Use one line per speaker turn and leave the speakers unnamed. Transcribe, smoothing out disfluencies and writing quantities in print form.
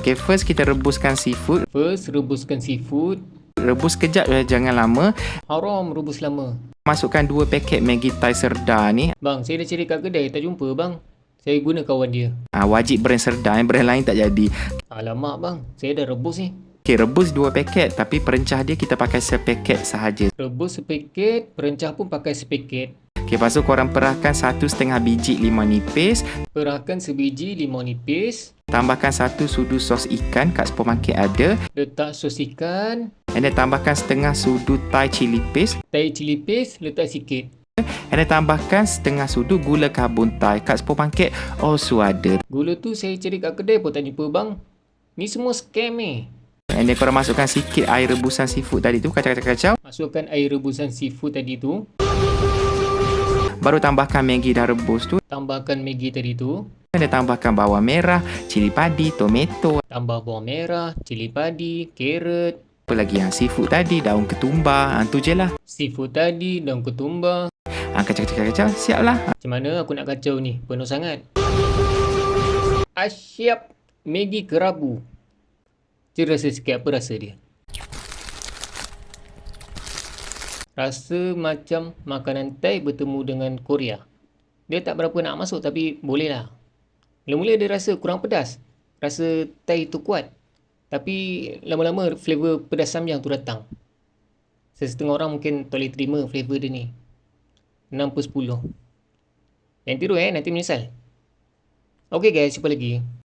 Okay, first kita rebuskan seafood.
First, rebuskan seafood.
Rebus kejap, jangan lama.
Haram rebus lama.
Masukkan 2 paket Maggi Thai Serdar ni.
Bang, saya dah cari kat kedai, tak jumpa bang. Saya guna kawan dia.
Wajib brand Serdar, brand lain tak jadi.
Alamak bang, saya dah rebus ni.
Okay, rebus 2 paket tapi perencah dia kita pakai sepaket sahaja.
Rebus sepaket, perencah pun pakai sepaket.
Okay, lepas tu korang perahkan 1,5 biji limau nipis.
Perahkan sebiji limau nipis.
Tambahkan 1 sudu sos ikan kat supermarket ada.
Letak sos ikan.
And then tambahkan setengah sudu Thai chili paste.
Thai chili paste, letak sikit.
And then tambahkan setengah sudu gula karbon Thai. Kat supermarket also ada.
Gula tu saya cari kat kedai pun tak jumpa bang. Ni semua scam ni.
And then korang masukkan sikit air rebusan seafood tadi tu. Kacau-kacau.
Masukkan air rebusan seafood tadi tu.
Baru tambahkan Maggi dah rebus tu.
Tambahkan Maggi tadi tu.
And then tambahkan bawang merah, cili padi, tomato.
Tambah bawang merah, cili padi, carrot.
Apa lagi yang seafood tadi, daun ketumbar. Tu je lah.
Seafood tadi, daun ketumbar.
Kacau-kacau. Siap lah.
Macam mana aku nak kacau ni? Penuh sangat. Asyap Maggi kerabu. Cik rasa sikit apa rasa dia? Rasa macam makanan Thai bertemu dengan Korea. Dia tak berapa nak masuk tapi boleh lah. Mula-mula dia rasa kurang pedas. Rasa Thai tu kuat. Tapi lama-lama flavor pedas samyang tu datang. Setengah orang mungkin tak boleh terima flavor dia ni. 6/10. Jangan tiru nanti menyesal. Okay guys, jumpa lagi.